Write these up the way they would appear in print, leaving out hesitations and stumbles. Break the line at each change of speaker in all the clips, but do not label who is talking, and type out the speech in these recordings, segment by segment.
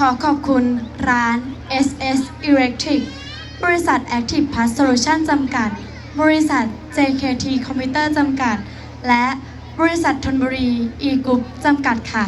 ขอขอบคุณร้าน SS Electric บริษัท Active Plus Solution จำกัด บริษัท JKT Computer จำกัด และบริษัทธนบุรี E-Group จำกัดค่ะ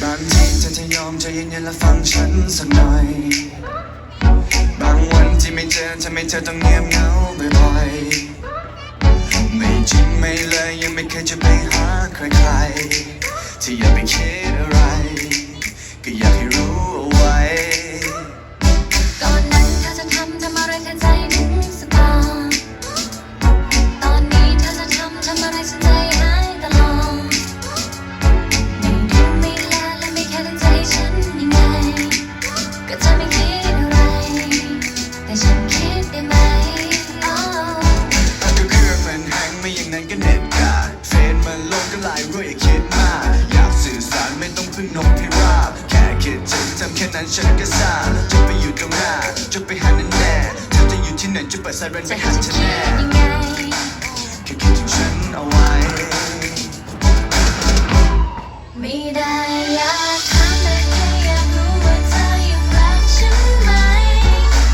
บางทีเธอจะยอมใจเย็นๆและฟังฉันสักหน่อยบางวันที่ไม่เจอทำให้เธอต้องเงียบเหงาบ่อยๆไม่จริงไม่เลยยังไม่เคยจะไปหาใครๆที่อย่าไปคิดอะไรก็อยากให้รู้เอาไว้
ก่อนนั้นเธอจะทำอะไรแทนใจนึกสักก่อนตอนนี้เธอจะทำอะไรฉันใจหายตลอดไม่ดูไม่แลและไม่แค่ใจฉันยังไงก็เธอไม่คิดอะไรแต่ฉันคิดได้ไหม
ก็เครื่องมันแฮงไม่อย่างนั้นก็เน็ตกาดเฟซมันลงก็ไลน์รู้อย่าคิดมากอยากสื่อสารไม่ต้องพึ่งนกพิราบแค่คิดถึงทำแค่นั้นฉันก็ทราบจะไปอยู่ตรงหน้าจะไปหาแน่ๆเธอจะอยู่ที่ไหนจะเปิดไซเรนไปหาฉันแน่แค่คิดถึงฉันเอาไว้
ไม่ได้อยากถามแต่แค่อยากรู้ว่าเธอยังรักฉันไหม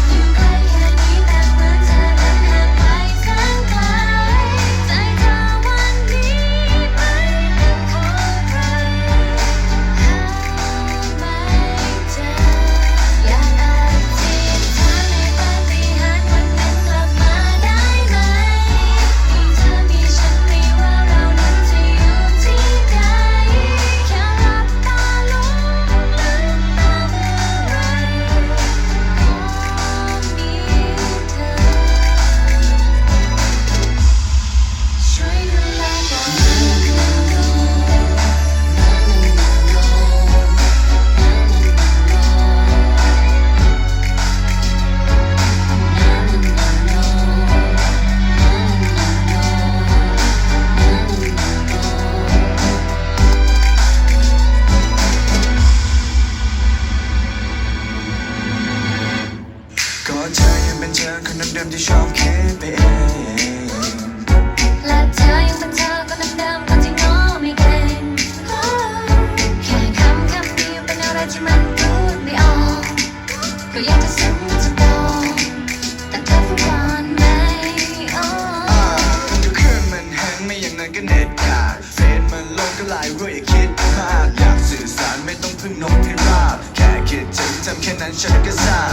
อยู่ใกล้แค่นี้แต่เหมือนเธอนั้นห่างไกลแสนไกลใจเธอวันนี้ไม่เป็นของใครหาไม่เจออยากอธิษฐานให้ปาฏิหาริย์วันนั้นกลับมาได้ไหมมีเธอมีฉันไม่ว่าเรานั้นจะอยู่ที่ใดแค่หลับตาลงลืมตาเมื่อไรขอมีเธอช่วยดูแลก่อน
ก็เธอยังเป็นเธอคนเดิมๆที่ชอบคิดไปเอง
และเธอยังเป็นเธอคนเดิมๆคนที่ง้อไม่เก่งแค่คำเดียวเป็นอะไรที่มันพูดไม่ออกก็อยากจะซึ้งจะบอกแต่เธอพูดก่อนไหม
ก็เครื่องมันแฮงไม่อย่างนั้นก็เน็ตกาดเฟซมันลงก็ไลน์รู้อย่าคิดมากอยากสื่อสารไม่ต้องพึ่งนกพิราบแค่คิดถึงทำแค่นั้นฉันก็ทราบ